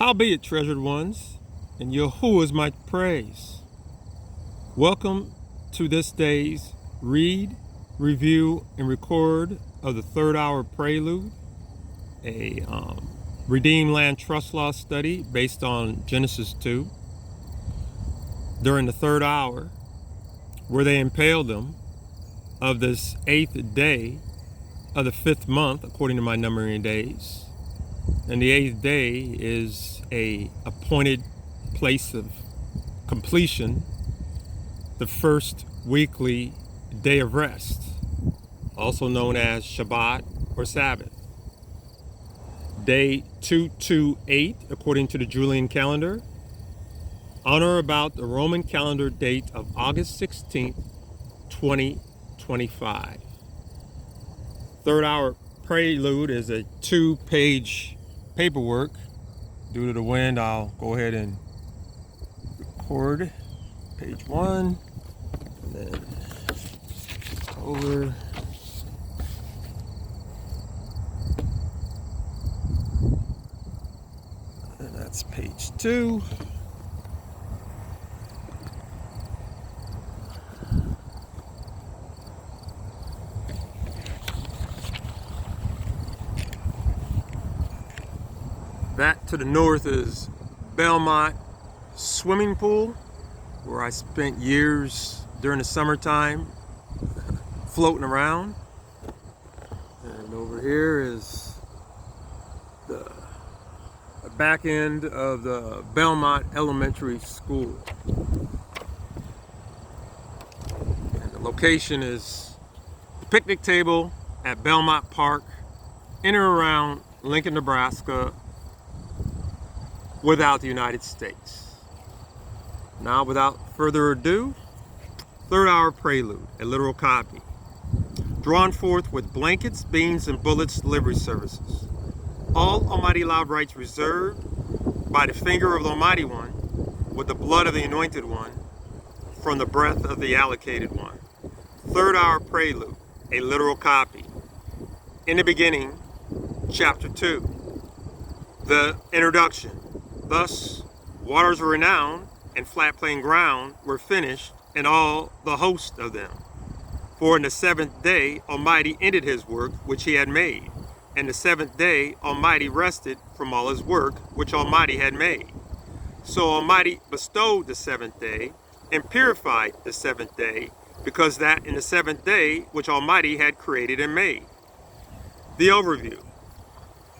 Howbeit, treasured ones, and YaHUaH is my praise. Welcome to this day's read, review, and record of the third hour Prelude, a Redeemed Land Trust Law study based on Genesis 2. During the third hour, where they impaled them of this 8th day of the 5th month, according to my numbering days. And the 8th day is a appointed place of completion, the first weekly day of rest, also known as Shabbat or Sabbath. Day 228, according to the Julian calendar, on or about the Roman calendar date of August 16th, 2025. Third hour Prelude is a 2-page paperwork. Due to the wind, I'll go ahead and record page 1, and then over. And that's page 2. That to the north is Belmont swimming pool, where I spent years during the summertime floating around. And over here is the back end of the Belmont Elementary School. And the location is the picnic table at Belmont Park, in or around Lincoln, Nebraska, without the United States. Now, without further ado, third hour Prelude, a literal copy. Drawn forth with blankets, beans, and bullets delivery services. All Almighty law rights reserved by the finger of the Almighty One, with the blood of the Anointed One, from the breath of the allocated one. Third hour Prelude, a literal copy. In the beginning, chapter 2. The introduction. Thus, waters were renowned, and flat plain ground were finished, and all the host of them. For in the 7th day Almighty ended his work which he had made, and the 7th day Almighty rested from all his work which Almighty had made. So Almighty bestowed the 7th day, and purified the 7th day, because that in the 7th day which Almighty had created and made. The overview.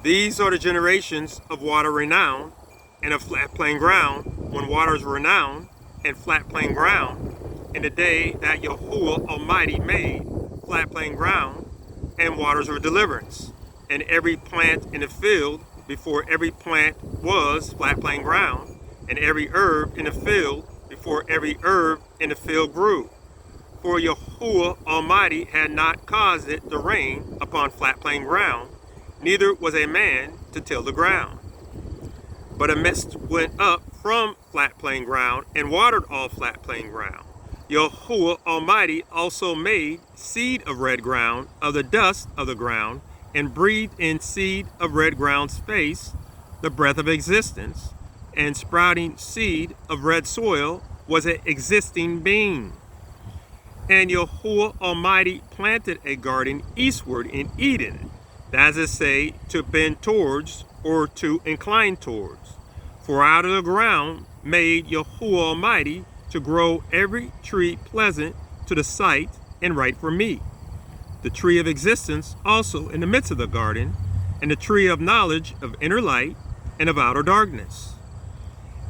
These are the generations of water renowned, and of flat plain ground, when waters were renowned, and flat plain ground, in the day that YaHUaH Almighty made flat plain ground, and waters were deliverance, and every plant in the field, before every plant was flat plain ground, and every herb in the field, before every herb in the field grew. For YaHUaH Almighty had not caused it to rain upon flat plain ground, neither was a man to till the ground. But a mist went up from flat plain ground, and watered all flat plain ground. YaHUaH Almighty also made seed of red ground of the dust of the ground, and breathed in seed of red ground's face the breath of existence, and sprouting seed of red soil was an existing being. And YaHUaH Almighty planted a garden eastward in Eden, that is to say, to bend towards, or to incline towards. For out of the ground made YaHUaH Almighty to grow every tree pleasant to the sight and right for meat. The tree of existence also in the midst of the garden, and the tree of knowledge of inner light and of outer darkness.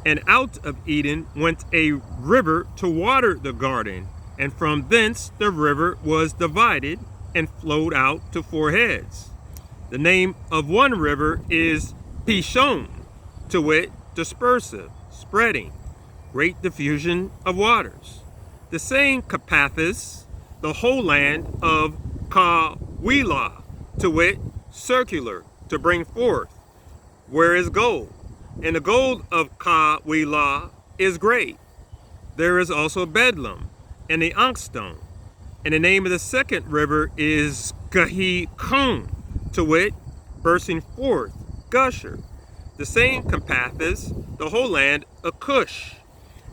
And out of Eden went a river to water the garden, and from thence the river was divided and flowed out to 4 heads. The name of one river is Pishon, to wit, dispersive, spreading, great diffusion of waters. The same Capathis, the whole land of YaHUsHua, to wit, circular, to bring forth, where is gold. And the gold of YaHUsHua is great. There is also Bedlam, and the Onkstone. And the name of the second river is Gihon, to wit, bursting forth, gusher. The same compasseth the whole land of Cush,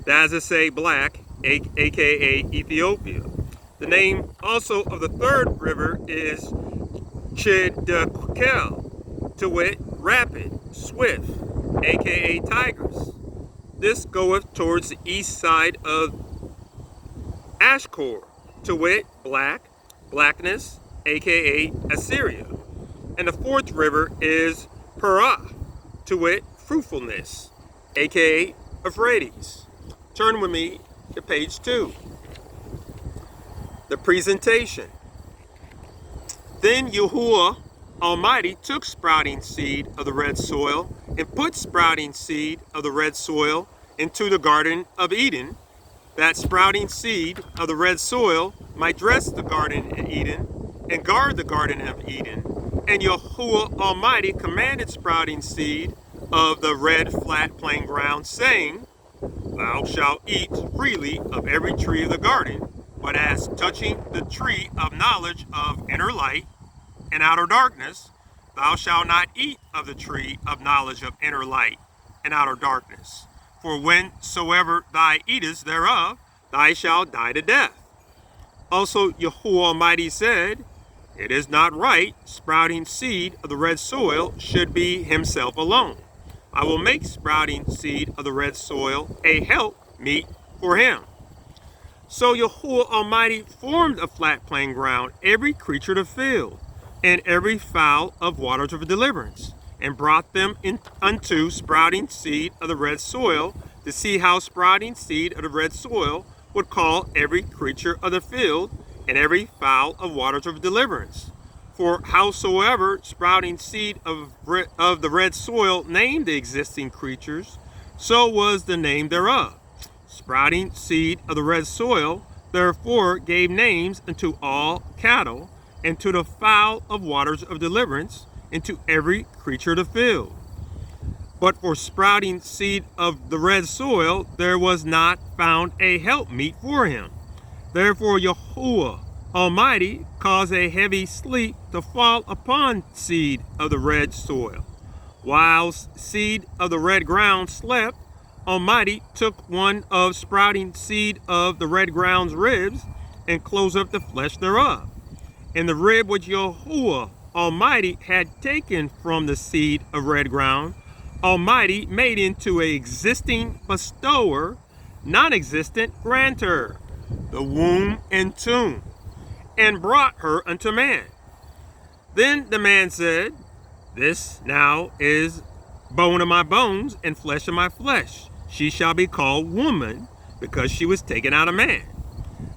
that is to say black, aka Ethiopia. The name also of the third river is Chiddekel, to wit, rapid, swift, aka Tigris. This goeth towards the east side of Ashkor, to wit, black, blackness, aka Assyria. And the fourth river is Perah, to wit, fruitfulness, aka Euphrates. Turn with me to page 2. The presentation. Then YaHUaH Almighty took sprouting seed of the red soil and put sprouting seed of the red soil into the Garden of Eden, that sprouting seed of the red soil might dress the Garden of Eden and guard the Garden of Eden. And YaHUaH Almighty commanded sprouting seed of the red flat plain ground, saying, Thou shalt eat freely of every tree of the garden, but as touching the tree of knowledge of inner light and outer darkness, thou shalt not eat of the tree of knowledge of inner light and outer darkness. For whensoever thou eatest thereof, thou shalt die to death. Also YaHUaH Almighty said, It is not right sprouting seed of the red soil should be himself alone. I will make sprouting seed of the red soil a help meet for him. So YaHUaH Almighty formed a flat plain ground, every creature of the field, and every fowl of waters of deliverance, and brought them unto sprouting seed of the red soil, to see how sprouting seed of the red soil would call every creature of the field, and every fowl of waters of deliverance. For howsoever sprouting seed of the red soil named the existing creatures, so was the name thereof. Sprouting seed of the red soil therefore gave names unto all cattle, and to the fowl of waters of deliverance, and to every creature of the field. But for sprouting seed of the red soil there was not found a helpmeet for him. Therefore YaHUaH Almighty caused a heavy sleep to fall upon seed of the red soil. Whilst seed of the red ground slept, Almighty took one of sprouting seed of the red ground's ribs, and closed up the flesh thereof. And the rib which YaHUaH Almighty had taken from the seed of red ground, Almighty made into a existing bestower, non-existent grantor, the womb and tomb, and brought her unto man. Then the man said, This now is bone of my bones and flesh of my flesh. She shall be called woman, because she was taken out of man.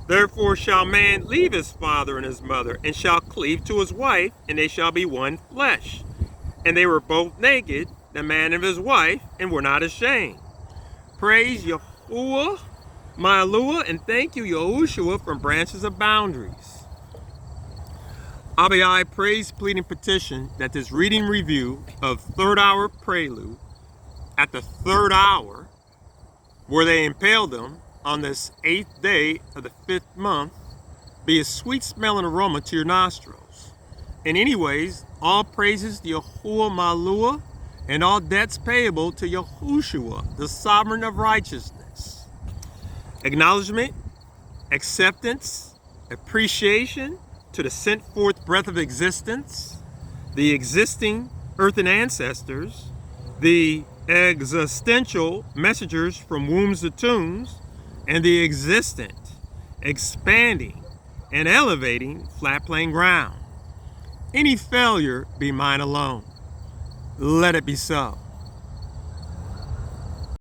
Therefore shall man leave his father and his mother, and shall cleave to his wife, and they shall be one flesh. And they were both naked, the man and his wife, and were not ashamed. Praise YaHUaH, YaHUsHua, and thank you YaHUsHua from branches of boundaries. I praise, pleading, petition that this reading review of third hour prelude at the third hour, where they impaled them on this 8th day of the 5th month, be a sweet smelling aroma to your nostrils. And anyways, all praises to YaHUaH YaHUsHua, and all debts payable to YaHUsHua, the sovereign of righteousness. Acknowledgement, acceptance, appreciation to the sent forth breath of existence, the existing earthen ancestors, the existential messengers from wombs to tombs, and the existent, expanding, and elevating flat plain ground. Any failure be mine alone. Let it be so.